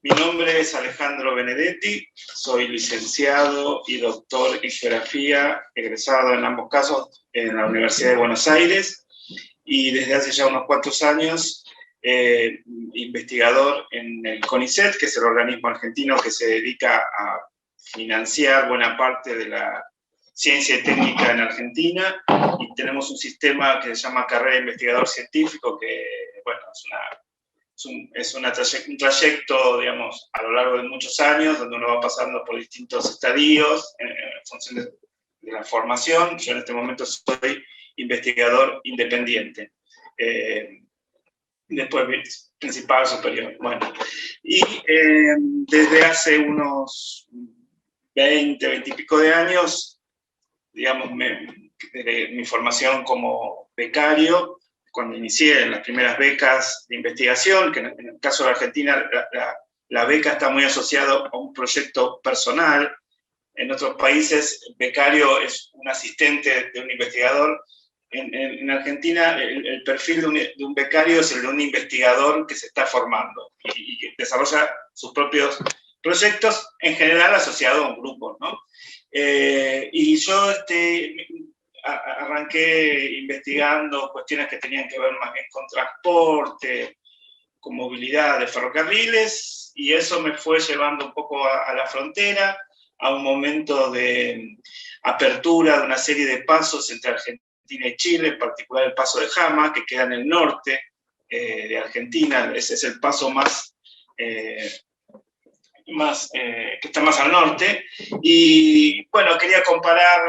Mi nombre es Alejandro Benedetti, soy licenciado y doctor en geografía, egresado en ambos casos en la Universidad de Buenos Aires, y desde hace ya unos cuantos años investigador en el CONICET, que es el organismo argentino que se dedica a financiar buena parte de la ciencia y técnica en Argentina, y tenemos un sistema que se llama Carrera de Investigador Científico, que, bueno, es un trayecto, digamos, a lo largo de muchos años, donde uno va pasando por distintos estadios en función de la formación. Yo en este momento soy investigador independiente. Después principal, superior. Bueno, y desde hace unos 20 y pico de años, digamos, mi formación como becario, cuando inicié en las primeras becas de investigación, que en el caso de Argentina la beca está muy asociada a un proyecto personal. En otros países, becario es un asistente de un investigador. En Argentina, el perfil de un becario es el de un investigador que se está formando y que desarrolla sus propios proyectos, en general asociado a un grupo, ¿no? Y yo arranqué investigando cuestiones que tenían que ver más bien con transporte, con movilidad de ferrocarriles, y eso me fue llevando un poco a la frontera, a un momento de apertura de una serie de pasos entre Argentina y Chile, en particular el paso de Jama, que queda en el norte de Argentina. Ese es el paso que está más al norte, y bueno, quería comparar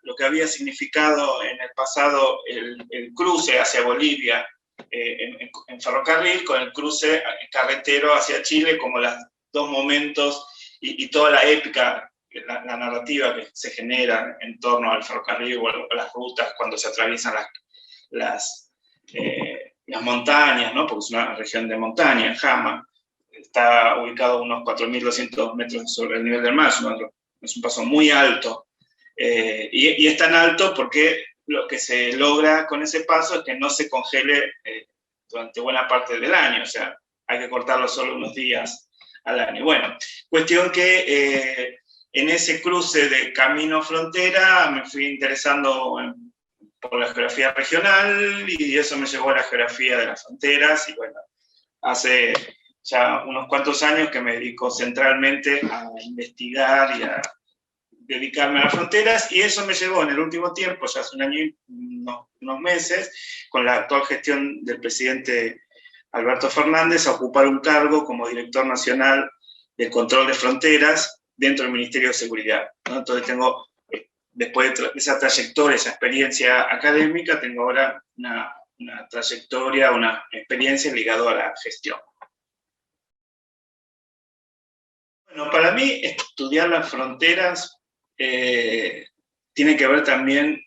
lo que había significado en el pasado el cruce hacia Bolivia en ferrocarril con el cruce carretero hacia Chile, como los dos momentos y toda la épica, la narrativa que se genera en torno al ferrocarril o las rutas cuando se atraviesan las montañas, ¿no? Porque es una región de montaña, Jama. Está ubicado a unos 4.200 metros sobre el nivel del mar, es un paso muy alto. Y es tan alto porque lo que se logra con ese paso es que no se congele durante buena parte del año, o sea, hay que cortarlo solo unos días al año. Bueno, cuestión que en ese cruce de camino-frontera me fui interesando por la geografía regional, y eso me llevó a la geografía de las fronteras, y bueno, hace ya unos cuantos años que me dedico centralmente a investigar y a dedicarme a las fronteras, y eso me llevó en el último tiempo, ya hace un año y unos meses, con la actual gestión del presidente Alberto Fernández, a ocupar un cargo como director nacional del control de fronteras dentro del Ministerio de Seguridad, ¿no? Entonces tengo, después de esa trayectoria, esa experiencia académica, tengo ahora una trayectoria, una experiencia ligada a la gestión. Bueno, para mí estudiar las fronteras tiene que ver también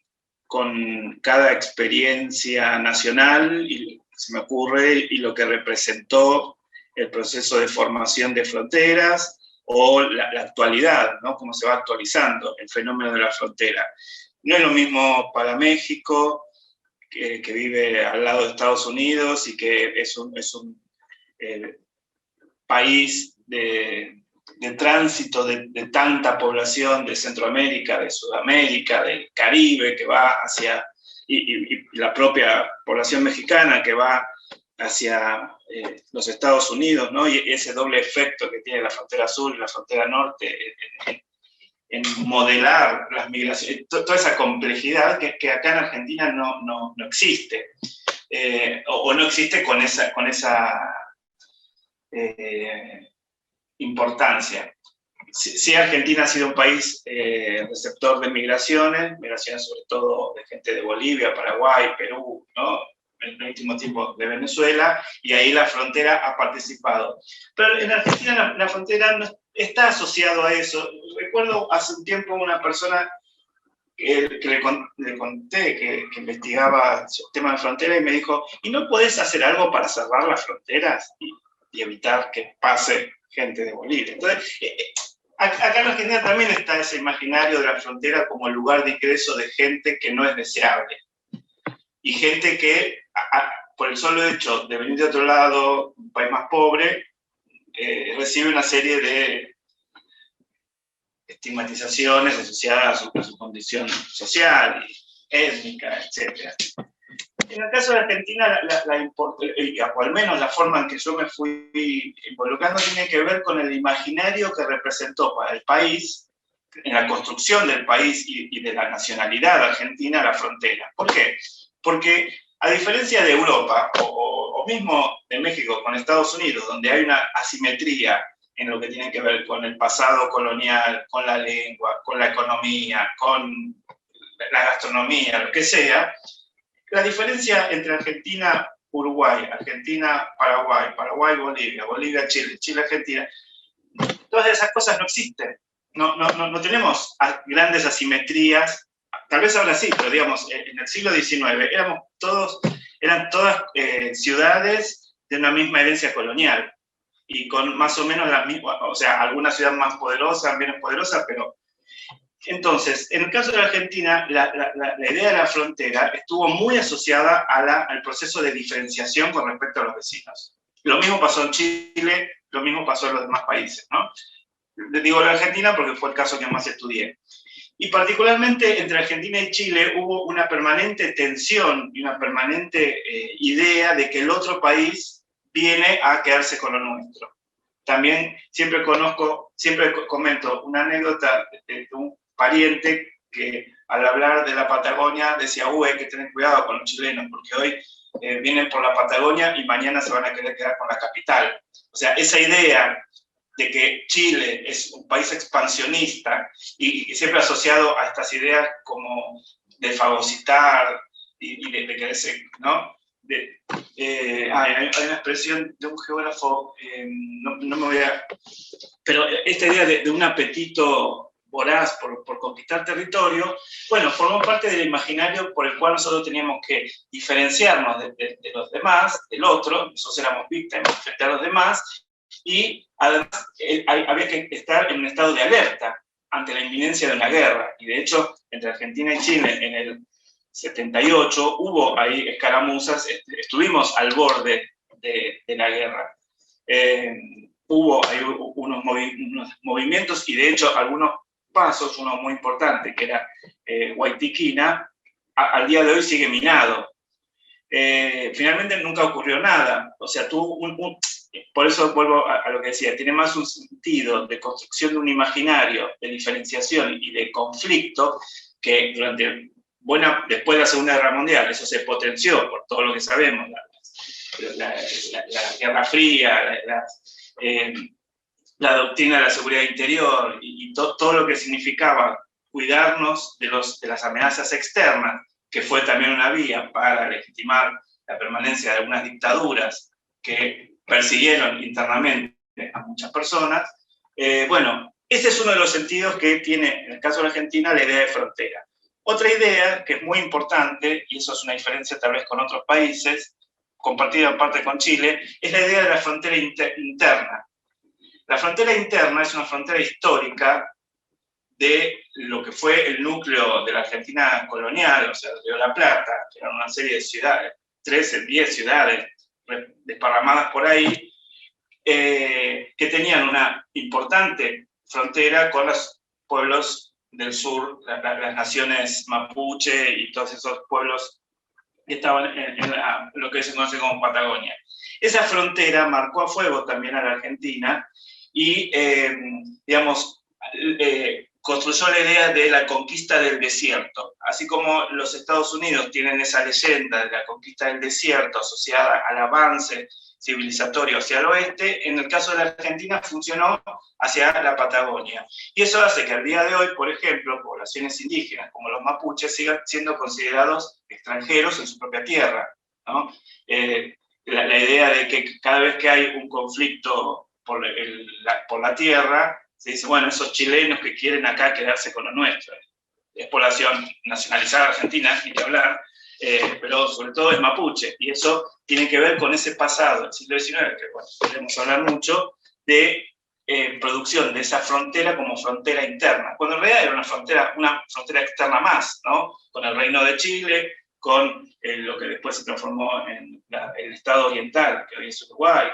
con cada experiencia nacional, y se me ocurre, y lo que representó el proceso de formación de fronteras, o la actualidad, ¿no? Cómo se va actualizando el fenómeno de la frontera. No es lo mismo para México, que vive al lado de Estados Unidos y que es un país de tránsito de tanta población de Centroamérica, de Sudamérica, del Caribe, que va hacia, y la propia población mexicana que va hacia los Estados Unidos, ¿no? Y ese doble efecto que tiene la frontera sur y la frontera norte en modelar las migraciones, toda esa complejidad que acá en Argentina no existe, o no existe con esa importancia. Sí, Argentina ha sido un país receptor de migraciones sobre todo de gente de Bolivia, Paraguay, Perú, ¿no? En el último tiempo de Venezuela, y ahí la frontera ha participado. Pero en Argentina la frontera no está asociado a eso. Recuerdo hace un tiempo una persona que le conté que investigaba el tema de frontera, y me dijo, ¿y no podés hacer algo para cerrar las fronteras y evitar que pase gente de Bolivia? Entonces, acá en Argentina también está ese imaginario de la frontera como lugar de ingreso de gente que no es deseable, y gente que, por el solo hecho de venir de otro lado, un país más pobre, recibe una serie de estigmatizaciones asociadas a su condición social, étnica, etc. En el caso de Argentina, o al menos la forma en que yo me fui involucrando, tiene que ver con el imaginario que representó para el país, en la construcción del país y de la nacionalidad argentina, la frontera. ¿Por qué? Porque a diferencia de Europa, o mismo de México con Estados Unidos, donde hay una asimetría en lo que tiene que ver con el pasado colonial, con la lengua, con la economía, con la gastronomía, lo que sea, la diferencia entre Argentina, Uruguay, Argentina, Paraguay, Paraguay, Bolivia, Bolivia, Chile, Chile, Argentina, todas esas cosas no existen. No tenemos grandes asimetrías. Tal vez ahora sí, pero digamos, en el siglo XIX eran todas ciudades de una misma herencia colonial y con más o menos las mismas, o sea, alguna ciudad más poderosa, menos poderosa, pero... Entonces, en el caso de la Argentina, la idea de la frontera estuvo muy asociada al proceso de diferenciación con respecto a los vecinos. Lo mismo pasó en Chile, lo mismo pasó en los demás países, ¿no? Digo la Argentina porque fue el caso que más estudié. Y particularmente entre Argentina y Chile hubo una permanente tensión y una permanente idea de que el otro país viene a quedarse con lo nuestro. También siempre comento una anécdota de un pariente que al hablar de la Patagonia decía, hay que tener cuidado con los chilenos, porque hoy vienen por la Patagonia y mañana se van a querer quedar con la capital. O sea, esa idea de que Chile es un país expansionista y siempre asociado a estas ideas como de fagocitar y de quererse, ¿no? Hay una expresión de un geógrafo, no me voy a... Pero esta idea de un apetito voraz por conquistar territorio, bueno, formó parte del imaginario por el cual nosotros teníamos que diferenciarnos de los demás, del otro, nosotros éramos víctimas frente a los demás, y además había que estar en un estado de alerta ante la inminencia de una guerra. Y de hecho, entre Argentina y Chile, en el 78, hubo ahí escaramuzas, estuvimos al borde de la guerra. Hubo ahí unos movimientos y de hecho algunos pasos, uno muy importante, que era Guaytiquina, al día de hoy sigue minado. Finalmente nunca ocurrió nada. O sea, por eso vuelvo a lo que decía, tiene más un sentido de construcción de un imaginario, de diferenciación y de conflicto, que después de la Segunda Guerra Mundial, eso se potenció por todo lo que sabemos, la Guerra Fría, la doctrina de la seguridad interior y todo lo que significaba cuidarnos de las amenazas externas, que fue también una vía para legitimar la permanencia de algunas dictaduras que persiguieron internamente a muchas personas. Bueno, ese es uno de los sentidos que tiene, en el caso de la Argentina, la idea de frontera. Otra idea que es muy importante, y eso es una diferencia tal vez con otros países, compartida en parte con Chile, es la idea de la frontera interna. La frontera interna es una frontera histórica de lo que fue el núcleo de la Argentina colonial, o sea, el Río de la Plata, que eran una serie de ciudades, 13, 10 ciudades desparramadas por ahí, que tenían una importante frontera con los pueblos del sur, las naciones mapuche y todos esos pueblos que estaban en lo que se conoce como Patagonia. Esa frontera marcó a fuego también a la Argentina y, digamos, construyó la idea de la conquista del desierto. Así como los Estados Unidos tienen esa leyenda de la conquista del desierto asociada al avance civilizatorio hacia el oeste, en el caso de la Argentina funcionó hacia la Patagonia. Y eso hace que al día de hoy, por ejemplo, poblaciones indígenas como los mapuches sigan siendo considerados extranjeros en su propia tierra, ¿no? La idea de que cada vez que hay un conflicto por la tierra, se dice, bueno, esos chilenos que quieren acá quedarse con lo nuestro. Es población nacionalizada argentina, ni que hablar, pero sobre todo es mapuche, y eso tiene que ver con ese pasado del siglo XIX, que bueno, podemos hablar mucho, de producción de esa frontera como frontera interna, cuando en realidad era una frontera externa más, ¿no? Con el Reino de Chile, con lo que después se transformó en el Estado Oriental, que hoy es Uruguay,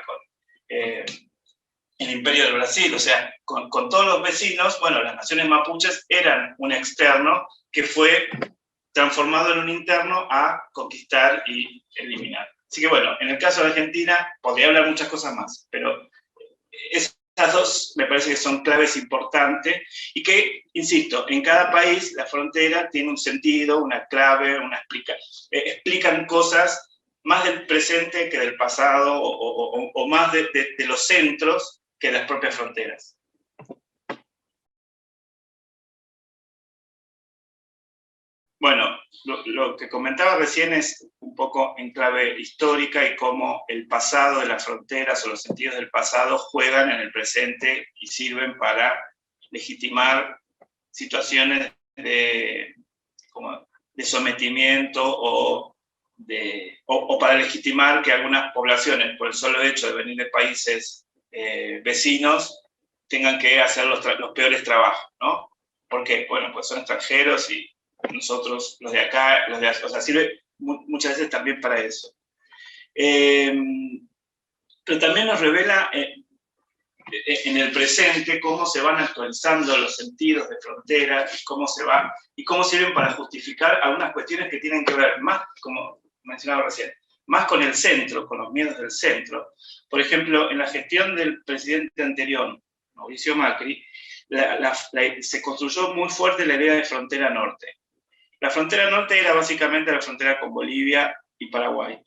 en el Imperio del Brasil, o sea, con todos los vecinos, bueno, las naciones mapuches eran un externo que fue transformado en un interno a conquistar y eliminar. Así que bueno, en el caso de Argentina, podría hablar muchas cosas más, pero esas dos me parece que son claves importantes y que, insisto, en cada país la frontera tiene un sentido, una clave, explican cosas más del presente que del pasado o más de los centros que las propias fronteras. Bueno, lo que comentaba recién es un poco en clave histórica y cómo el pasado de las fronteras o los sentidos del pasado juegan en el presente y sirven para legitimar situaciones de sometimiento o para legitimar que algunas poblaciones, por el solo hecho de venir de países vecinos, tengan que hacer los peores trabajos, ¿no? ¿Por qué? Bueno, pues son extranjeros y nosotros, los de acá, o sea, sirve muchas veces también para eso. Pero también nos revela en el presente cómo se van actualizando los sentidos de frontera y cómo sirven para justificar algunas cuestiones que tienen que ver más, como mencionaba recién, más con el centro, con los miedos del centro. Por ejemplo, en la gestión del presidente anterior, Mauricio Macri, se construyó muy fuerte la idea de frontera norte. La frontera norte era básicamente la frontera con Bolivia y Paraguay.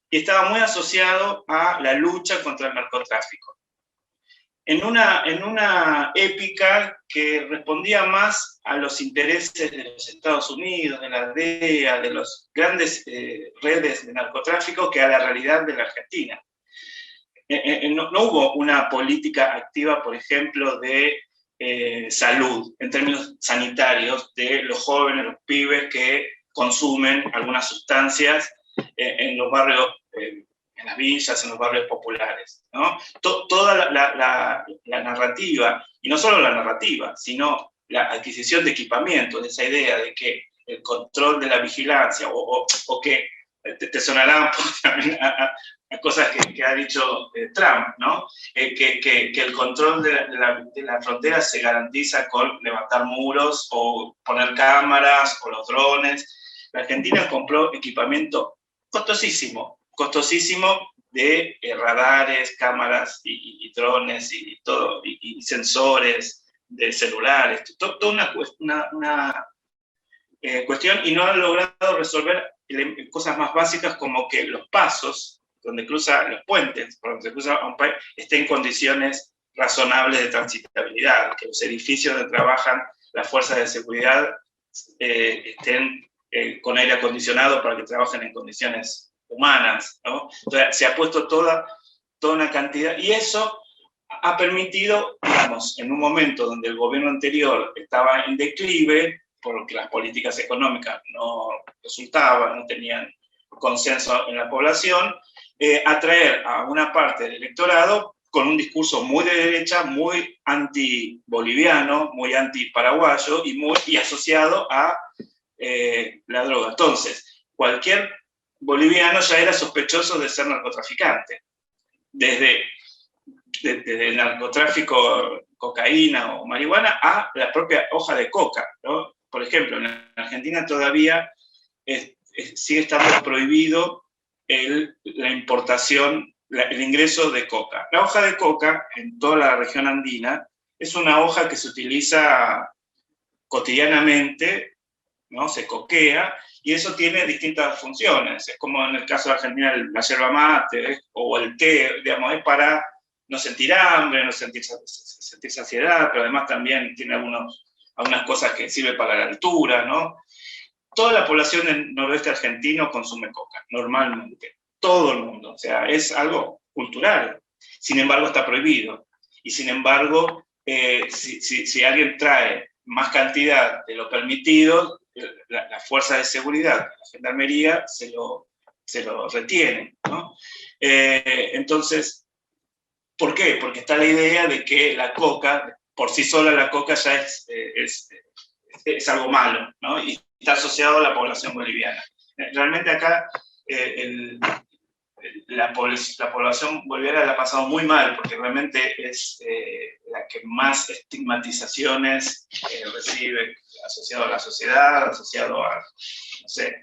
Y estaba muy asociado a la lucha contra el narcotráfico. En una épica que respondía más a los intereses de los Estados Unidos, de la DEA, de las grandes redes de narcotráfico, que a la realidad de la Argentina. No hubo una política activa, por ejemplo, de salud, en términos sanitarios, de los jóvenes, los pibes que consumen algunas sustancias en los barrios, en las villas, en los barrios populares, ¿no? Toda la narrativa, y no solo la narrativa, sino la adquisición de equipamiento, de esa idea de que el control de la vigilancia, o que te sonará también a cosas que ha dicho Trump, ¿no? Que el control de la frontera se garantiza con levantar muros o poner cámaras o los drones. La Argentina compró equipamiento costosísimo de radares, cámaras y drones y todo, y sensores de celulares, toda una cuestión, y no han logrado resolver cosas más básicas como que los pasos donde cruza los puentes, por donde se cruza un país, estén en condiciones razonables de transitabilidad, que los edificios donde trabajan las fuerzas de seguridad estén con aire acondicionado para que trabajen en condiciones humanas, ¿no? Entonces, se ha puesto toda una cantidad, y eso ha permitido, digamos, en un momento donde el gobierno anterior estaba en declive, porque las políticas económicas no resultaban, no tenían consenso en la población, atraer a una parte del electorado con un discurso muy de derecha, muy anti-boliviano, muy anti-paraguayo y asociado a la droga. Entonces, cualquier boliviano ya era sospechoso de ser narcotraficante. Desde el narcotráfico, cocaína o marihuana, a la propia hoja de coca, ¿no? Por ejemplo, en Argentina todavía sigue estando prohibido la importación, el ingreso de coca. La hoja de coca, en toda la región andina, es una hoja que se utiliza cotidianamente, ¿no? Se coquea, y eso tiene distintas funciones. Es como en el caso de Argentina la yerba mate o el té, digamos, es para no sentir hambre, no sentir saciedad, pero además también tiene algunas cosas que sirven para la altura, ¿no? Toda la población del noroeste argentino consume coca, normalmente. Todo el mundo, o sea, es algo cultural. Sin embargo, está prohibido. Y sin embargo, si alguien trae más cantidad de lo permitido, la fuerza de seguridad, la gendarmería, se lo retiene, ¿no? Entonces, ¿por qué? Porque está la idea de que la coca, por sí sola la coca ya es algo malo, ¿no? Y está asociado a la población boliviana. Realmente acá la población boliviana la ha pasado muy mal, porque realmente es la que más estigmatizaciones recibe, asociado a la sociedad, asociado a, no sé,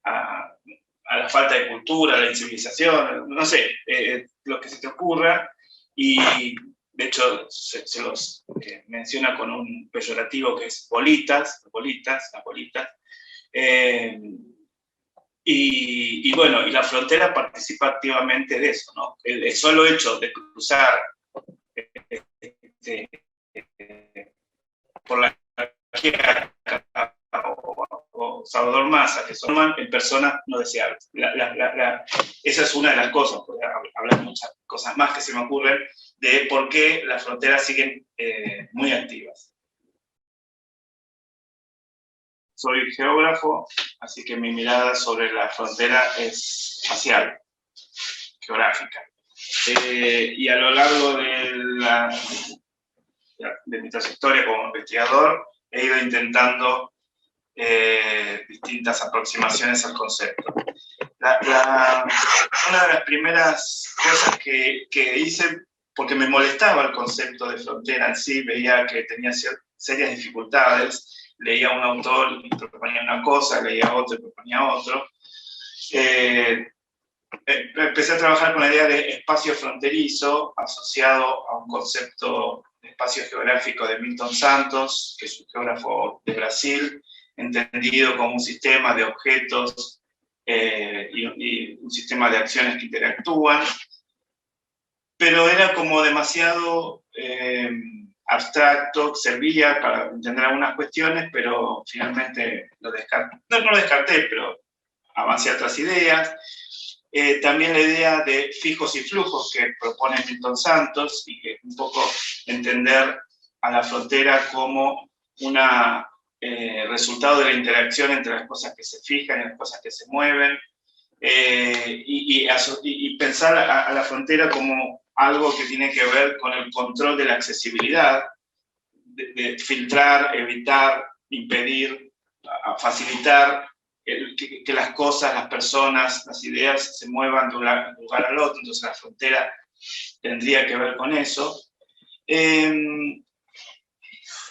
a la falta de cultura, a la incivilización, no sé, lo que se te ocurra, y de hecho se los menciona con un peyorativo que es bolitas, las bolitas. Y bueno, y la frontera participa activamente de eso, ¿no? El solo hecho de cruzar por la o Salvador Massa, que son en personas no deseables. Esa es una de las cosas, porque hablar muchas cosas más que se me ocurren, de por qué las fronteras siguen muy activas. Soy geógrafo, así que mi mirada sobre la frontera es espacial, geográfica. Y a lo largo de mi trayectoria como investigador, he ido intentando distintas aproximaciones al concepto. Una de las primeras cosas que hice, porque me molestaba el concepto de frontera en sí, veía que tenía serias dificultades, leía a un autor y proponía una cosa, leía otro y proponía otro. Empecé a trabajar con la idea de espacio fronterizo asociado a un concepto de espacio geográfico de Milton Santos, que es un geógrafo de Brasil, entendido como un sistema de objetos y un sistema de acciones que interactúan, pero era como demasiado abstracto, servía para entender algunas cuestiones, pero finalmente lo descarté. No lo descarté, pero avancé a otras ideas. También la idea de fijos y flujos que propone Milton Santos, y que un poco entender a la frontera como un resultado de la interacción entre las cosas que se fijan y las cosas que se mueven, y pensar a la frontera como algo que tiene que ver con el control de la accesibilidad, de filtrar, evitar, impedir, facilitar que las cosas, las personas, las ideas se muevan de un lugar al otro. Entonces la frontera tendría que ver con eso.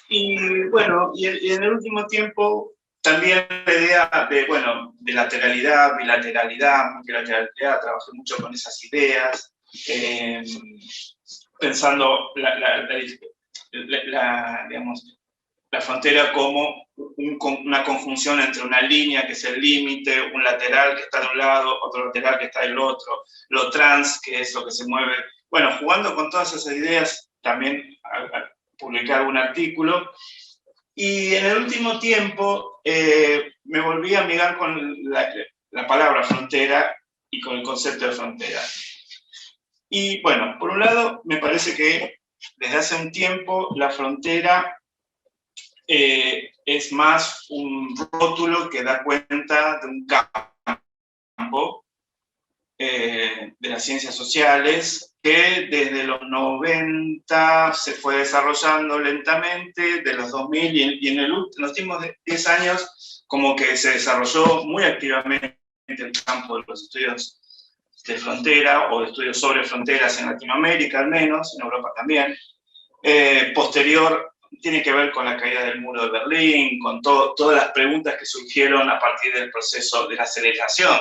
Y bueno, y en el último tiempo también la idea de lateralidad, bilateralidad, multilateralidad, trabajé mucho con esas ideas, pensando digamos, la frontera como una conjunción entre una línea que es el límite, un lateral que está de un lado, otro lateral que está del otro, lo trans, que es lo que se mueve. Bueno, jugando con todas esas ideas, también publiqué algún artículo. Y en el último tiempo me volví a amigar con la palabra frontera y con el concepto de frontera. Y bueno, por un lado, me parece que desde hace un tiempo la frontera es más un rótulo que da cuenta de un campo de las ciencias sociales que desde los 90 se fue desarrollando lentamente, de los 2000, y en los últimos 10 años como que se desarrolló muy activamente el campo de los estudios de frontera o de estudios sobre fronteras en Latinoamérica al menos, en Europa también. Posterior tiene que ver con la caída del muro de Berlín, con todas las preguntas que surgieron a partir del proceso de la aceleración,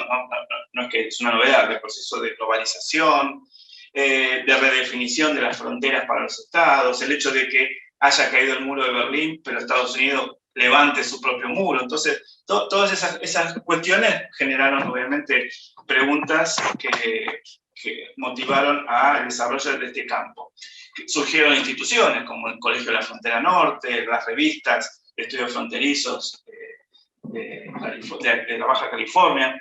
no es que es una novedad, del proceso de globalización, de redefinición de las fronteras para los estados, el hecho de que haya caído el muro de Berlín, pero Estados Unidos levante su propio muro. Entonces, todas esas cuestiones generaron obviamente preguntas que motivaron al desarrollo de este campo. Surgieron instituciones como el Colegio de la Frontera Norte, las revistas de estudios fronterizos de la Baja California.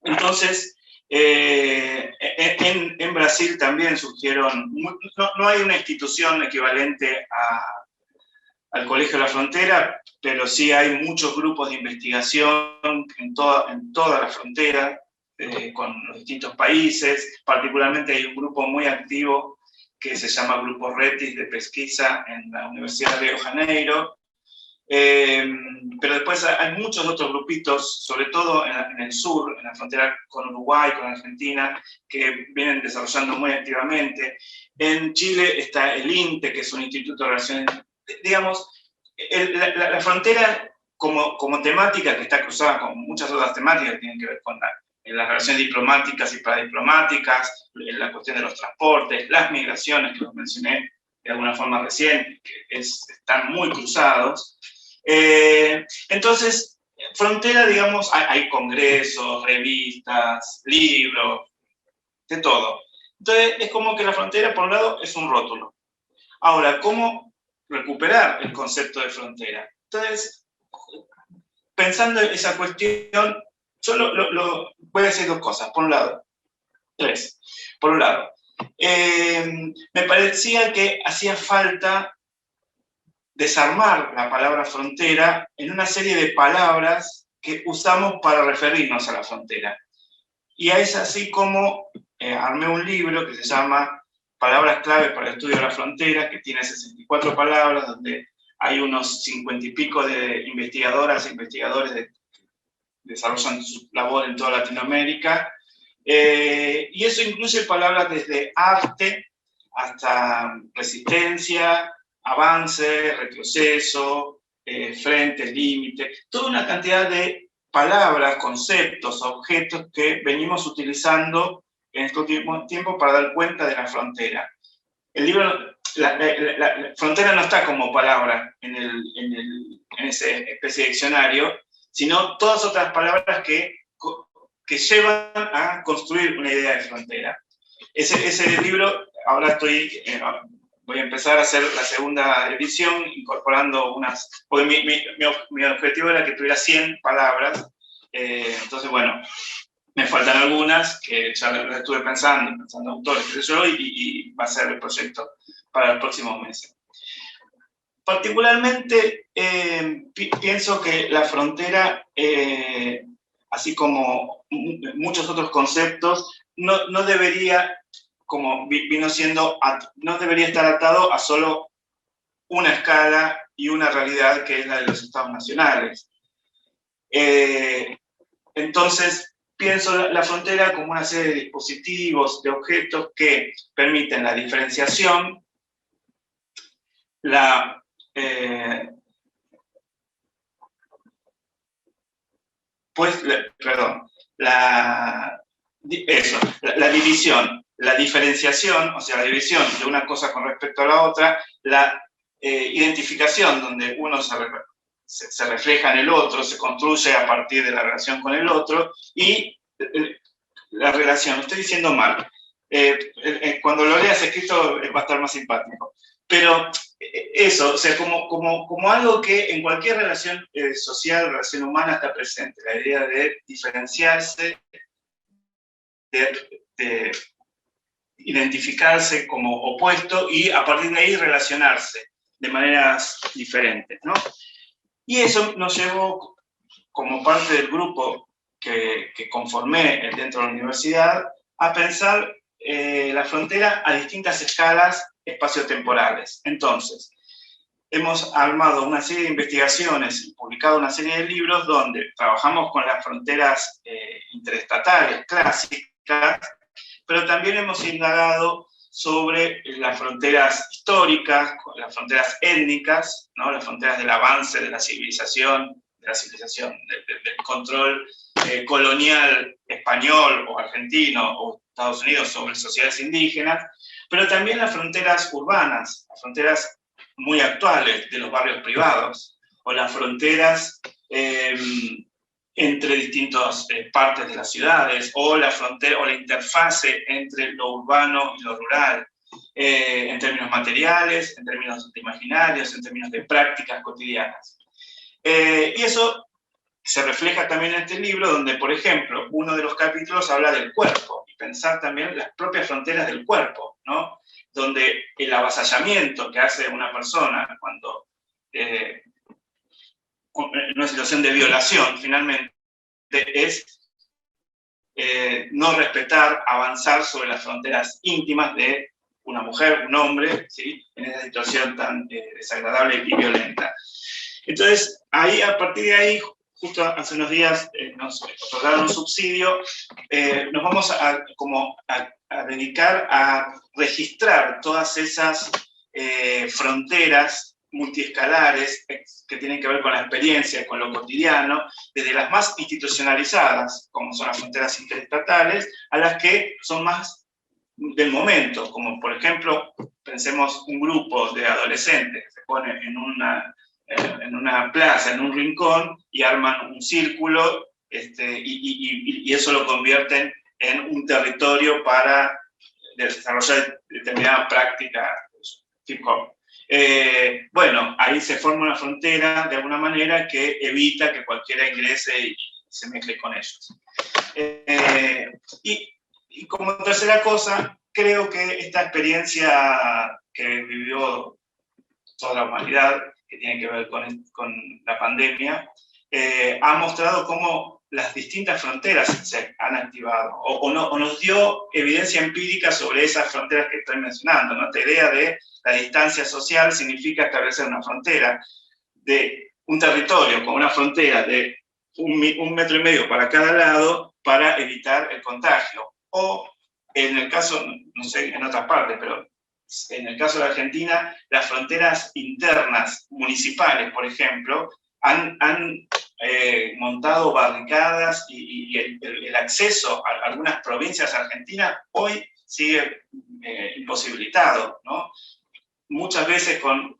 Entonces, en Brasil también surgieron, no hay una institución equivalente al Colegio de la Frontera, pero sí hay muchos grupos de investigación en toda la frontera, con los distintos países. Particularmente hay un grupo muy activo que se llama Grupo Retis de Pesquisa en la Universidad de Río de Janeiro, Pero después hay muchos otros grupitos, sobre todo en el sur, en la frontera con Uruguay, con Argentina, que vienen desarrollando muy activamente. En Chile está el INTE, que es un instituto de relaciones, digamos, la frontera como temática que está cruzada con muchas otras temáticas que tienen que ver con las relaciones diplomáticas y paradiplomáticas, la cuestión de los transportes, las migraciones, que los mencioné de alguna forma recién, que están muy cruzados. Entonces, frontera, digamos, hay congresos, revistas, libros, de todo. Entonces, es como que la frontera, por un lado, es un rótulo. Ahora, ¿cómo recuperar el concepto de frontera? Entonces, pensando en esa cuestión, yo voy a decir dos cosas. Por un lado, tres. Por un lado, me parecía que hacía falta desarmar la palabra frontera en una serie de palabras que usamos para referirnos a la frontera. Y es así como armé un libro que se llama Palabras clave para el estudio de la frontera, que tiene 64 palabras, donde hay unos 50 y pico de investigadoras e investigadores que desarrollan su labor en toda Latinoamérica. Y eso incluye palabras desde arte hasta resistencia, avance, retroceso, frente, límite, toda una cantidad de palabras, conceptos, objetos que venimos utilizando en este último tiempo para dar cuenta de la frontera. El libro, la frontera no está como palabra en esa especie de diccionario, sino todas otras palabras que llevan a construir una idea de frontera. Ese libro, ahora voy a empezar a hacer la segunda edición, incorporando porque mi objetivo era que tuviera 100 palabras, entonces, bueno, me faltan algunas que ya las estuve pensando autores, qué sé yo, y va a ser el proyecto para los próximos meses. Particularmente, pienso que la frontera, así como muchos otros conceptos, no debería, como vino siendo, no debería estar atado a solo una escala y una realidad que es la de los estados nacionales. Entonces, pienso la frontera como una serie de dispositivos, de objetos que permiten la diferenciación, la división, la diferenciación, o sea, la división de una cosa con respecto a la otra, la identificación, donde uno se refleja en el otro, se construye a partir de la relación con el otro, y la relación, lo estoy diciendo mal, cuando lo leas escrito va a estar más simpático, pero eso, o sea, como algo que en cualquier relación social, relación humana está presente, la idea de diferenciarse, de identificarse como opuesto y a partir de ahí relacionarse de maneras diferentes, ¿no? Y eso nos llevó, como parte del grupo que conformé dentro de la universidad, a pensar la frontera a distintas escalas espaciotemporales. Entonces, hemos armado una serie de investigaciones y publicado una serie de libros donde trabajamos con las fronteras interestatales clásicas, pero también hemos indagado sobre las fronteras históricas, las fronteras étnicas, ¿no? Las fronteras del avance de la civilización, del control colonial español o argentino o Estados Unidos sobre sociedades indígenas, pero también las fronteras urbanas, las fronteras muy actuales de los barrios privados, o las fronteras entre distintas partes de las ciudades, o la frontera o la interfase entre lo urbano y lo rural, en términos materiales, en términos imaginarios, en términos de prácticas cotidianas. Y eso se refleja también en este libro, donde, por ejemplo, uno de los capítulos habla del cuerpo, y pensar también las propias fronteras del cuerpo, ¿no? Donde el avasallamiento que hace una persona cuando en una situación de violación, finalmente, es no respetar, avanzar sobre las fronteras íntimas de una mujer, un hombre, ¿sí? En esa situación tan desagradable y violenta. Entonces, ahí, a partir de ahí, justo hace unos días nos otorgaron un subsidio, nos vamos a dedicar a registrar todas esas fronteras multiescalares que tienen que ver con la experiencia, con lo cotidiano, desde las más institucionalizadas, como son las fronteras interestatales, a las que son más del momento, como por ejemplo, pensemos un grupo de adolescentes que se ponen en una plaza, en un rincón, y arman un círculo, y eso lo convierten en un territorio para desarrollar determinada práctica hip hop. Bueno, ahí se forma una frontera de alguna manera que evita que cualquiera ingrese y se mezcle con ellos. Y como tercera cosa, creo que esta experiencia que vivió toda la humanidad, que tiene que ver con la pandemia, ha mostrado cómo las distintas fronteras se han activado, o nos dio evidencia empírica sobre esas fronteras que estoy mencionando, ¿no? Esta idea de la distancia social significa establecer una frontera de un territorio con una frontera de 1,5 metros para cada lado para evitar el contagio. O en el caso, no sé, en otras partes, pero en el caso de Argentina, las fronteras internas municipales, por ejemplo, han montado barricadas y el acceso a algunas provincias argentinas hoy sigue imposibilitado, ¿no? Muchas veces con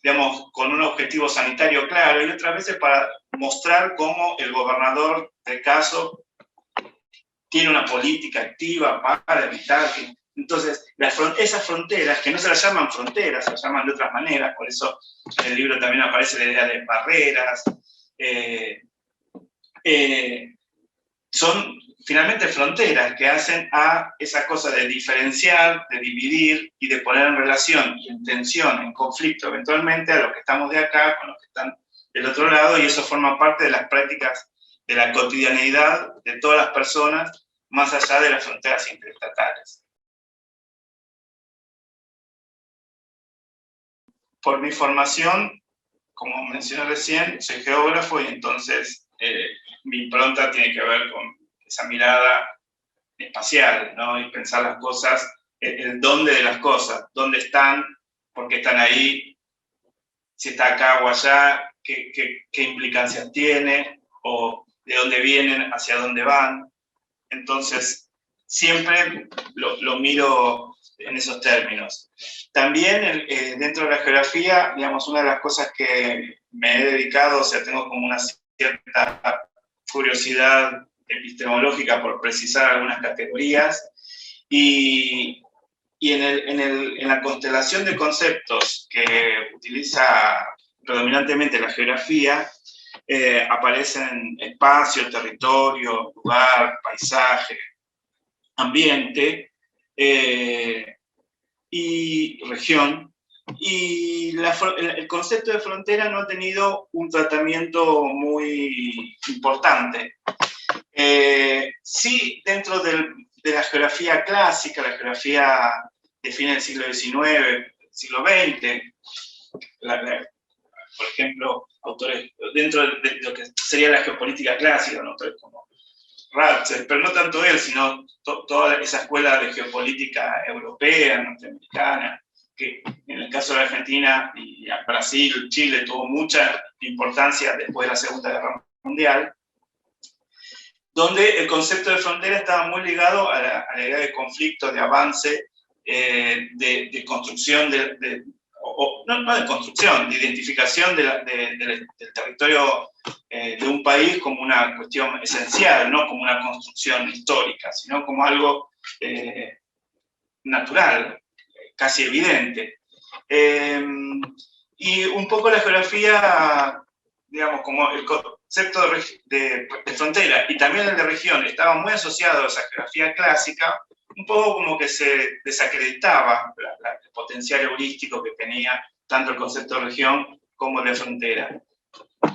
un objetivo sanitario claro y otras veces para mostrar cómo el gobernador del caso tiene una política activa para evitar que... Entonces, esas fronteras, que no se las llaman fronteras, se las llaman de otras maneras, por eso en el libro también aparece la idea de barreras, son finalmente fronteras que hacen a esa cosa de diferenciar, de dividir y de poner en relación y en tensión, en conflicto eventualmente a los que estamos de acá con los que están del otro lado, y eso forma parte de las prácticas de la cotidianeidad de todas las personas, más allá de las fronteras interestatales. Por mi formación, como mencioné recién, soy geógrafo y entonces mi impronta tiene que ver con esa mirada espacial, ¿no? Y pensar las cosas, el dónde de las cosas, dónde están, por qué están ahí, si está acá o allá, qué implicancias tiene, o de dónde vienen, hacia dónde van. Entonces, siempre lo miro en esos términos. También dentro de la geografía, digamos, una de las cosas que me he dedicado, o sea, tengo como una cierta curiosidad epistemológica por precisar algunas categorías, y en la constelación de conceptos que utiliza predominantemente la geografía, aparecen espacio, territorio, lugar, paisaje, ambiente y región. Y el concepto de frontera no ha tenido un tratamiento muy importante. Sí, dentro de la geografía clásica, la geografía de fines del siglo XIX, siglo XX, por ejemplo, autores dentro de lo que sería la geopolítica clásica, ¿no? Autores como Ratzer, pero no tanto él, sino toda esa escuela de geopolítica europea, norteamericana, que en el caso de la Argentina y Brasil, Chile, tuvo mucha importancia después de la Segunda Guerra Mundial, donde el concepto de frontera estaba muy ligado a la idea de conflicto, de avance, de construcción, no de construcción, de identificación del territorio de un país como una cuestión esencial, no como una construcción histórica, sino como algo natural, casi evidente. Y un poco la geografía, digamos, como el concepto de frontera y también el de región estaba muy asociado a esa geografía clásica, un poco como que se desacreditaba el potencial heurístico que tenía tanto el concepto de región como el de frontera.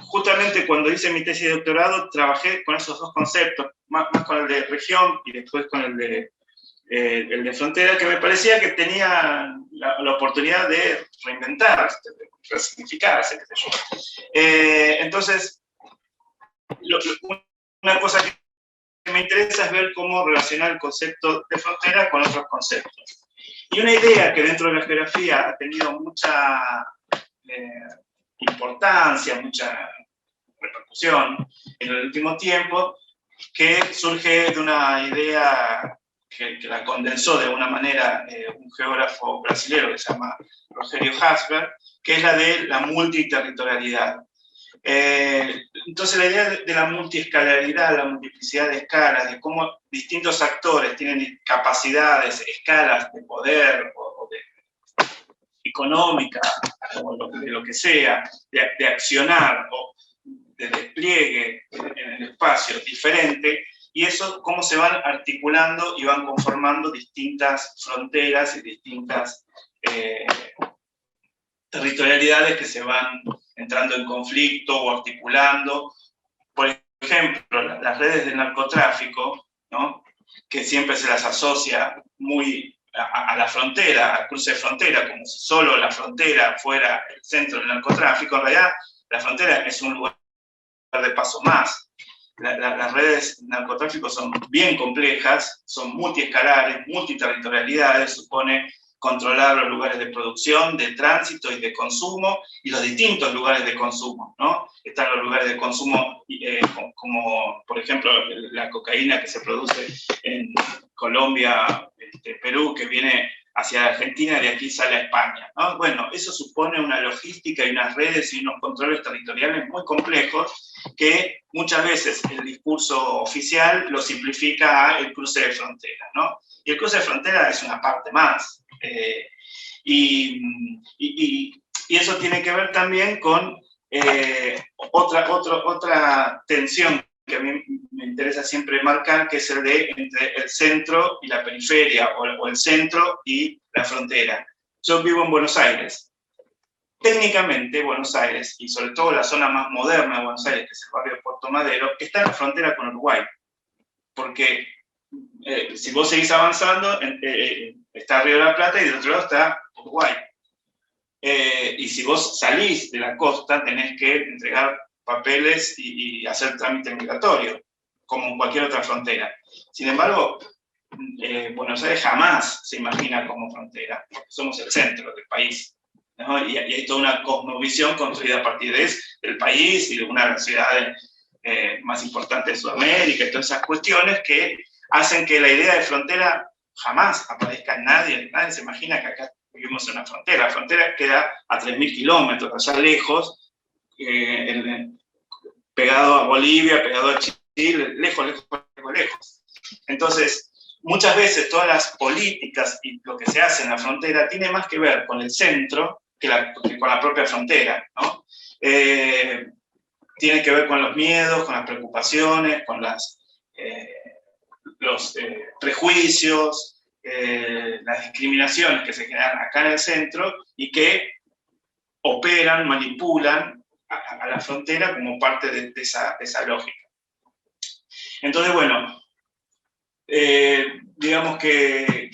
Justamente cuando hice mi tesis de doctorado trabajé con esos dos conceptos, más con el de región y después con el de frontera, que me parecía que tenía la oportunidad de reinventar resignificarse, qué sé yo. Entonces, una cosa que me interesa es ver cómo relacionar el concepto de frontera con otros conceptos. Y una idea que dentro de la geografía ha tenido mucha importancia, mucha repercusión en el último tiempo, que surge de una idea que la condensó de alguna manera un geógrafo brasileño que se llama Rogério Hasberg, que es la de la multiterritorialidad. Entonces la idea de la multiescalaridad, la multiplicidad de escalas, de cómo distintos actores tienen capacidades, escalas de poder o de económica, o de lo que sea, de accionar o de despliegue en el espacio diferente, y eso cómo se van articulando y van conformando distintas fronteras y distintas territorialidades que se van entrando en conflicto o articulando. Por ejemplo, las redes de narcotráfico, ¿no?, que siempre se las asocia muy a la frontera, al cruce de frontera, como si solo la frontera fuera el centro del narcotráfico. En realidad, la frontera es un lugar de paso más. Las redes de narcotráfico son bien complejas, son multiescalares, multiterritorialidades, supone controlar los lugares de producción, de tránsito y de consumo, y los distintos lugares de consumo, ¿no? Están los lugares de consumo como, por ejemplo, la cocaína que se produce en Colombia, Perú, que viene hacia Argentina y de aquí sale a España, ¿no? Bueno, eso supone una logística y unas redes y unos controles territoriales muy complejos que muchas veces el discurso oficial lo simplifica a el cruce de frontera, ¿no? Y el cruce de frontera es una parte más. Y eso tiene que ver también con otra tensión que a mí me interesa siempre marcar, que es el de entre el centro y la periferia, o el centro y la frontera. Yo vivo en Buenos Aires. Técnicamente, Buenos Aires, y sobre todo la zona más moderna de Buenos Aires, que es el barrio de Puerto Madero, está en la frontera con Uruguay. Porque si vos seguís avanzando, está Río de la Plata y del otro lado está Uruguay. Y si vos salís de la costa, tenés que entregar papeles y hacer trámite migratorio, como en cualquier otra frontera. Sin embargo, Buenos Aires jamás se imagina como frontera, porque somos el centro del país, ¿no? Y hay toda una cosmovisión construida a partir del país y de una de las ciudades más importantes de Sudamérica, y todas esas cuestiones que hacen que la idea de frontera jamás aparezca en nadie. Nadie se imagina que acá vivimos en una frontera. La frontera queda a 3.000 kilómetros, allá lejos, pegado a Bolivia, pegado a Chile, lejos. Entonces, muchas veces todas las políticas y lo que se hace en la frontera tiene más que ver con el centro que con la propia frontera, ¿no? Tiene que ver con los miedos, con las preocupaciones, con los prejuicios, las discriminaciones que se generan acá en el centro y que operan, manipulan a la frontera como parte de esa lógica. Entonces, bueno, digamos que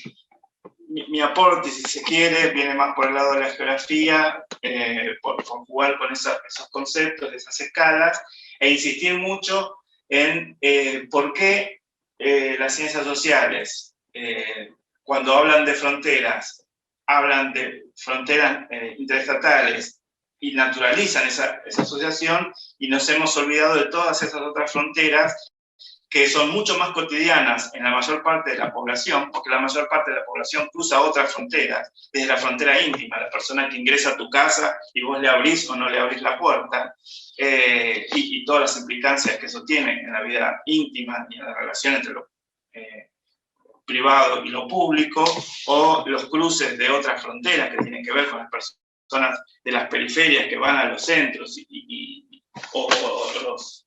mi aporte, si se quiere, viene más por el lado de la geografía, por jugar con esos conceptos, esas escalas, e insistir mucho en por qué las ciencias sociales, cuando hablan de fronteras interestatales y naturalizan esa asociación, y nos hemos olvidado de todas esas otras fronteras que son mucho más cotidianas en la mayor parte de la población, porque la mayor parte de la población cruza otras fronteras, desde la frontera íntima, la persona que ingresa a tu casa y vos le abrís o no le abrís la puerta, y todas las implicancias que eso tiene en la vida íntima y en la relación entre lo privado y lo público, o los cruces de otras fronteras que tienen que ver con las personas de las periferias que van a los centros, o los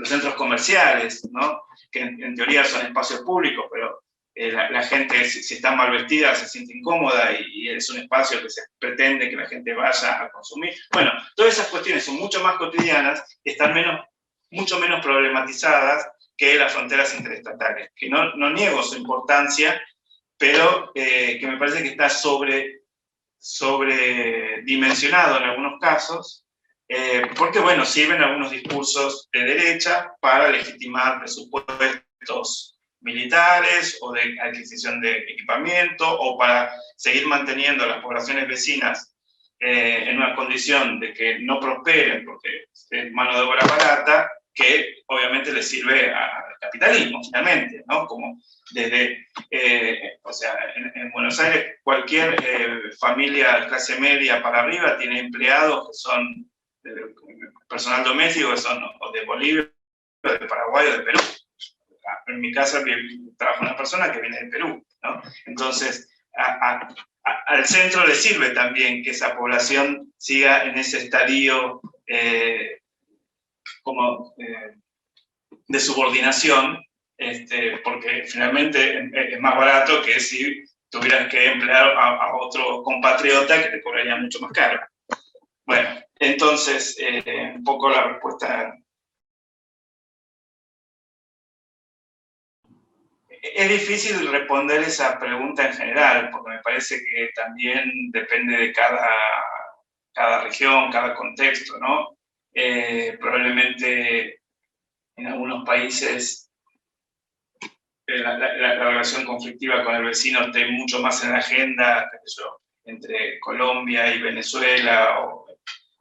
centros comerciales, ¿no? Que en teoría son espacios públicos, pero la gente, si está mal vestida, se siente incómoda, y es un espacio que se pretende que la gente vaya a consumir. Bueno, todas esas cuestiones son mucho más cotidianas y están mucho menos problematizadas que las fronteras interestatales, que no niego su importancia, pero que me parece que está sobredimensionado en algunos casos, porque, bueno, sirven algunos discursos de derecha para legitimar presupuestos militares o de adquisición de equipamiento, o para seguir manteniendo a las poblaciones vecinas en una condición de que no prosperen porque es mano de obra barata, que obviamente le sirve al capitalismo, finalmente, ¿no? Como desde, o sea, en Buenos Aires cualquier familia de clase media para arriba tiene empleados que son personal doméstico, que son o de Bolivia, o de Paraguay, o de Perú. En mi casa trabaja una persona que viene de Perú, ¿no? Entonces, al centro le sirve también que esa población siga en ese estadio de subordinación, porque finalmente es más barato que si tuvieras que emplear a otro compatriota que te cobraría mucho más caro. Bueno, entonces, un poco la respuesta. Es difícil responder esa pregunta en general, porque me parece que también depende de cada región, cada contexto, ¿no? Probablemente en algunos países la relación conflictiva con el vecino esté mucho más en la agenda, qué sé yo, entre Colombia y Venezuela, o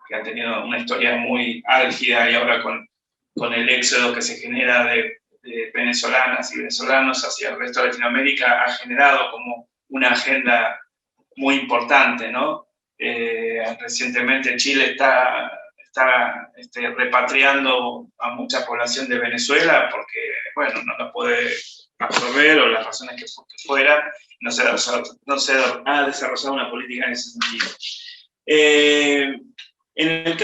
que han tenido una historia muy álgida, y ahora con el éxodo que se genera de venezolanas y venezolanos hacia el resto de Latinoamérica, ha generado como una agenda muy importante, ¿no? Recientemente Chile está repatriando a mucha población de Venezuela porque, bueno, no la puede absorber, o las razones que fueran, no se ha desarrollado una política en ese sentido. En el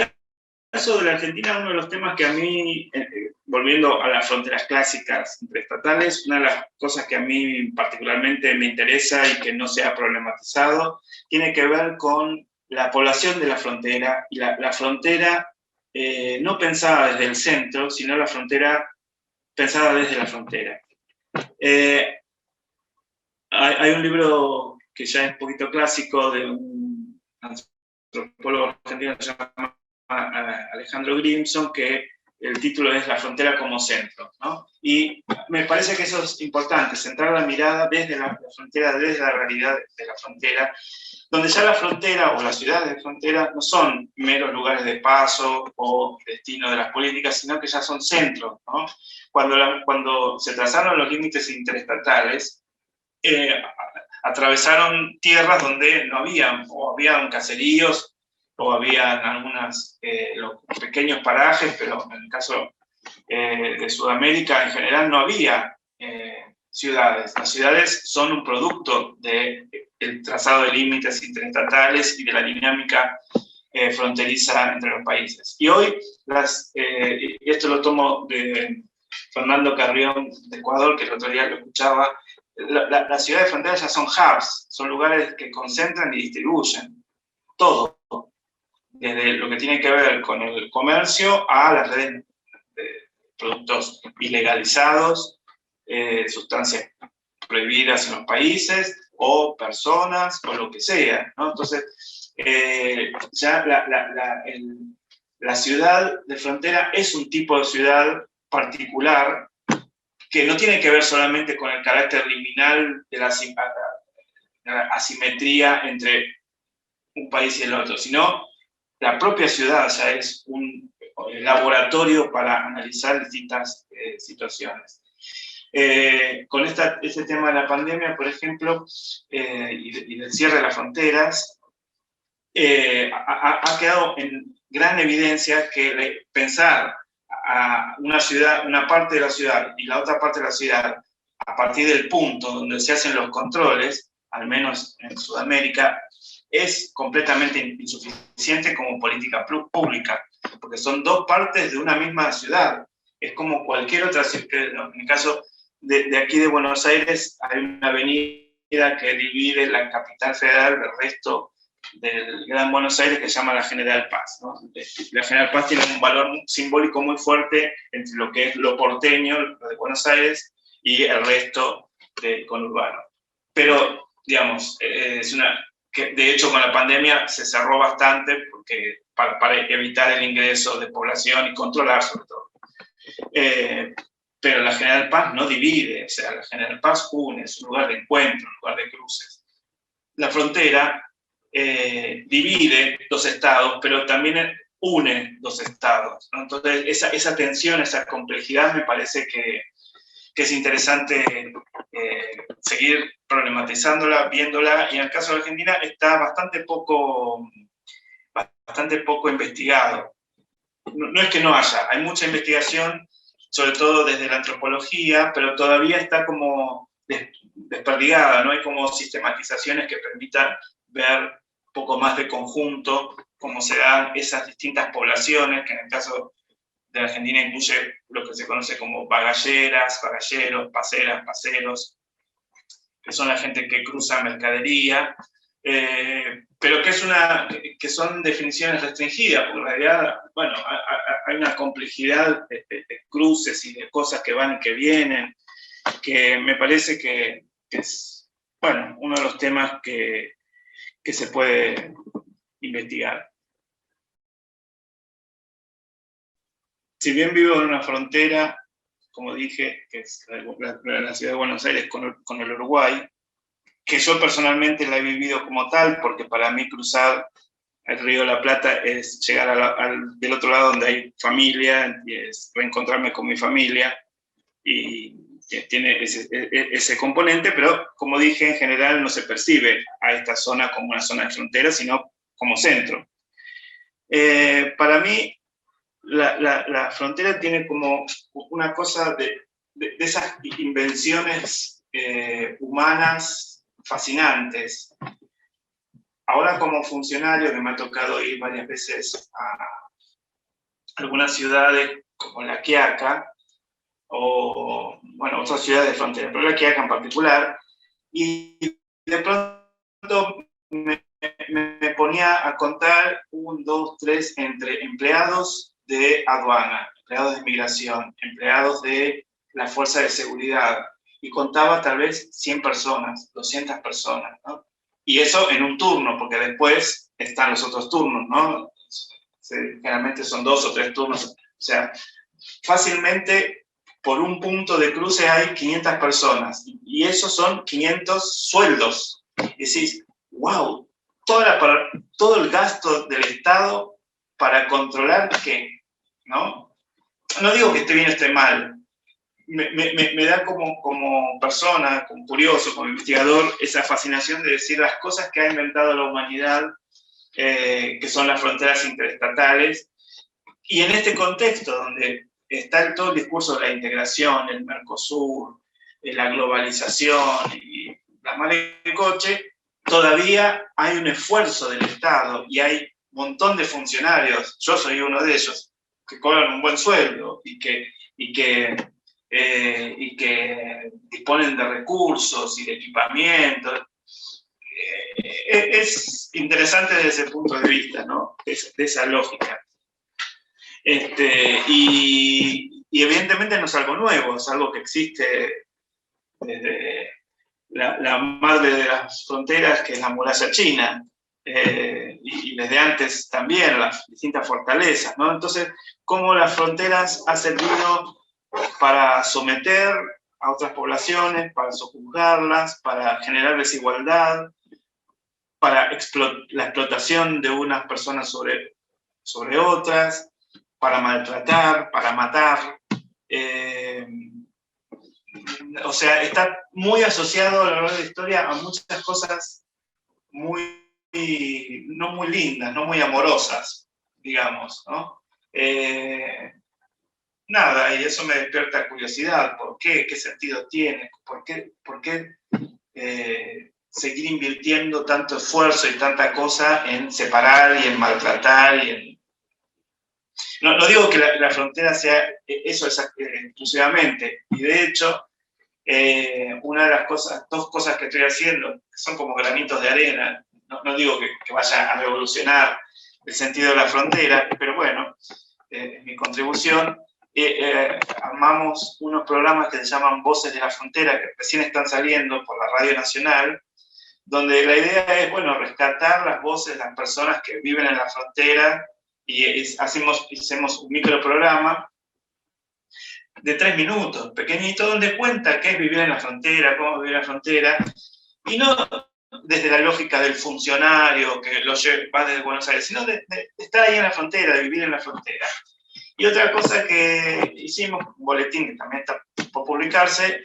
caso de la Argentina, uno de los temas que a mí, volviendo a las fronteras clásicas interestatales, una de las cosas que a mí particularmente me interesa y que no se ha problematizado, tiene que ver con la población de la frontera, y la frontera no pensada desde el centro, sino la frontera pensada desde la frontera. Hay un libro que ya es un poquito clásico de un antropólogo argentino que se llama Alejandro Grimson, que el título es La frontera como centro, ¿no? Y me parece que eso es importante, centrar la mirada desde la frontera, desde la realidad de la frontera, donde ya la frontera o las ciudades de frontera no son meros lugares de paso o destino de las políticas, sino que ya son centros, ¿no? Cuando se trazaron los límites interestatales, atravesaron tierras donde no había, o habían caseríos, o habían algunos pequeños parajes, pero en el caso de Sudamérica en general no había ciudades. Las ciudades son un producto del trazado de límites interestatales y de la dinámica fronteriza entre los países. Y hoy, esto lo tomo de Fernando Carrión de Ecuador, que el otro día lo escuchaba, las ciudades de frontera ya son hubs, son lugares que concentran y distribuyen todo, desde lo que tiene que ver con el comercio a las redes de productos ilegalizados, sustancias prohibidas en los países, o personas, o lo que sea, ¿no? Entonces, ya la ciudad de frontera es un tipo de ciudad particular que no tiene que ver solamente con el carácter liminal de la asimetría entre un país y el otro, sino la propia ciudad ya es un laboratorio para analizar distintas situaciones. Con este tema de la pandemia, por ejemplo, y del cierre de las fronteras, ha quedado en gran evidencia que pensar a una ciudad, una parte de la ciudad y la otra parte de la ciudad a partir del punto donde se hacen los controles, al menos en Sudamérica, es completamente insuficiente como política pública, porque son dos partes de una misma ciudad. Es como cualquier otra ciudad. En el caso de aquí de Buenos Aires, hay una avenida que divide la capital federal del resto del Gran Buenos Aires, que se llama la General Paz, ¿no? La General Paz tiene un valor simbólico muy fuerte entre lo que es lo porteño, lo de Buenos Aires, y el resto del conurbano. Pero, digamos, que de hecho con la pandemia se cerró bastante porque, para evitar el ingreso de población y controlar sobre todo. Pero la General Paz no divide, o sea, la General Paz une, es un lugar de encuentro, un lugar de cruces. La frontera divide dos estados, pero también une dos estados, ¿no? Entonces, esa tensión, esa complejidad me parece que es interesante seguir problematizándola, viéndola, y en el caso de Argentina está bastante poco investigado. No es que no haya, hay mucha investigación, sobre todo desde la antropología, pero todavía está como desperdigada, no hay como sistematizaciones que permitan ver un poco más de conjunto cómo se dan esas distintas poblaciones, que en el caso de la Argentina incluye lo que se conoce como bagalleras, bagalleros, paseras, paseros, que son la gente que cruza mercadería, pero que son definiciones restringidas, porque en realidad, bueno, hay una complejidad de cruces y de cosas que van y que vienen, que me parece que es, bueno, uno de los temas que se puede investigar. Si bien vivo en una frontera, como dije, que es la ciudad de Buenos Aires con el Uruguay, que yo personalmente la he vivido como tal, porque para mí cruzar el Río de la Plata es llegar del otro lado donde hay familia, y es reencontrarme con mi familia, y tiene ese componente, pero como dije, en general no se percibe a esta zona como una zona de frontera, sino como centro. Para mí, la frontera tiene como una cosa de esas invenciones humanas fascinantes. Ahora, como funcionario, que me ha tocado ir varias veces a algunas ciudades como La Quiaca, o, bueno, otras ciudades de frontera, pero La Quiaca en particular, y de pronto me ponía a contar 1, 2, 3 entre empleados de aduana, empleados de migración, empleados de la fuerza de seguridad, y contaba tal vez 100 personas, 200 personas, ¿no? Y eso en un turno, porque después están los otros turnos, ¿no? Generalmente son 2 o 3 turnos, o sea, fácilmente por un punto de cruce hay 500 personas, y esos son 500 sueldos. Y decís, wow, todo el gasto del Estado para controlar qué, ¿no? No digo que esté bien o esté mal, me da como persona, como curioso, como investigador, esa fascinación de decir las cosas que ha inventado la humanidad, que son las fronteras interestatales, y en este contexto donde está todo el discurso de la integración, el Mercosur, la globalización y la mala de coche, todavía hay un esfuerzo del Estado y hay un montón de funcionarios, yo soy uno de ellos, que cobran un buen sueldo y que disponen de recursos y de equipamiento. Es interesante desde ese punto de vista, ¿no? De esa lógica. Y evidentemente no es algo nuevo, es algo que existe desde la madre de las fronteras, que es la muralla china, y desde antes también las distintas fortalezas, ¿no? Entonces, cómo las fronteras han servido para someter a otras poblaciones, para sojuzgarlas, para generar desigualdad, para la explotación de unas personas sobre otras, para maltratar, para matar. O sea, está muy asociado a lo largo de la historia a muchas cosas no muy lindas, no muy amorosas, digamos, ¿no? Nada, y eso me despierta curiosidad. ¿Por qué? ¿Qué sentido tiene? ¿Por qué seguir invirtiendo tanto esfuerzo y tanta cosa en separar y en maltratar y en... No digo que la frontera sea eso exclusivamente, y de hecho, una de las dos cosas que estoy haciendo, que son como granitos de arena, no digo que vaya a revolucionar el sentido de la frontera, pero bueno, mi contribución, armamos unos programas que se llaman Voces de la Frontera, que recién están saliendo por la Radio Nacional, donde la idea es, bueno, rescatar las voces de las personas que viven en la frontera, y hacemos un microprograma de 3 minutos, pequeñito, donde cuenta qué es vivir en la frontera, cómo vivir en la frontera, y no desde la lógica del funcionario que lo va desde Buenos Aires, sino de estar ahí en la frontera, de vivir en la frontera. Y otra cosa que hicimos, un boletín que también está por publicarse,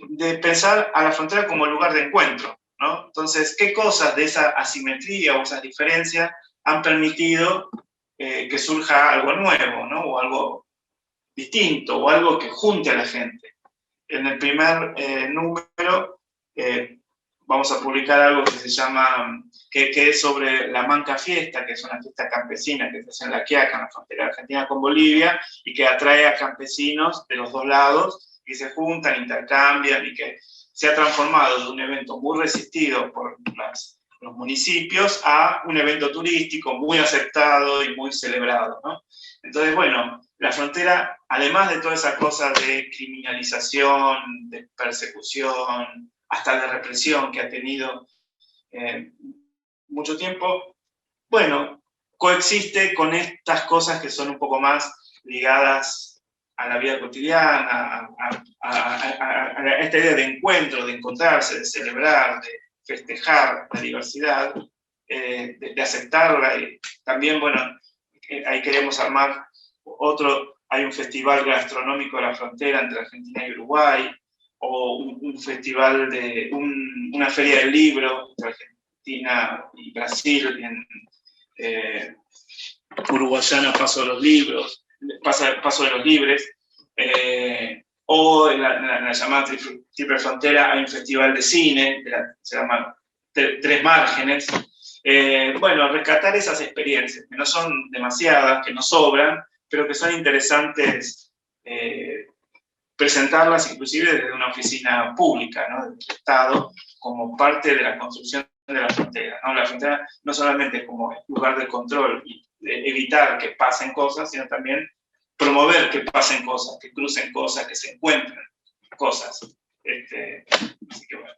de pensar a la frontera como lugar de encuentro, ¿no? Entonces, ¿qué cosas de esa asimetría o esas diferencias han permitido que surja algo nuevo, ¿no? O algo distinto, o algo que junte a la gente? En el primer número vamos a publicar algo que se llama, que es sobre la Manca Fiesta, que es una fiesta campesina que se hace en La Quiaca, en la frontera argentina con Bolivia, y que atrae a campesinos de los dos lados, y se juntan, intercambian, y que se ha transformado de un evento muy resistido por los municipios a un evento turístico muy aceptado y muy celebrado, ¿no? Entonces, bueno, la frontera, además de toda esa cosa de criminalización, de persecución, hasta de represión que ha tenido mucho tiempo, bueno, coexiste con estas cosas que son un poco más ligadas a la vida cotidiana, a esta idea de encuentro, de encontrarse, de celebrar, de festejar la diversidad, de aceptarla. Y también, bueno, ahí queremos armar hay un festival gastronómico de la frontera entre Argentina y Uruguay, o un festival una feria del libro entre Argentina y Brasil, en Uruguayana Paso de los Libros, Paso de los Libres, o en la llamada Triple Frontera hay un festival de cine, se llama Tres Márgenes. Bueno, rescatar esas experiencias, que no son demasiadas, que no sobran, pero que son interesantes presentarlas inclusive desde una oficina pública, ¿no? Del Estado, como parte de la construcción de la frontera, ¿no? La frontera no solamente como lugar de control y de evitar que pasen cosas, sino también promover que pasen cosas, que crucen cosas, que se encuentren cosas. Así que bueno.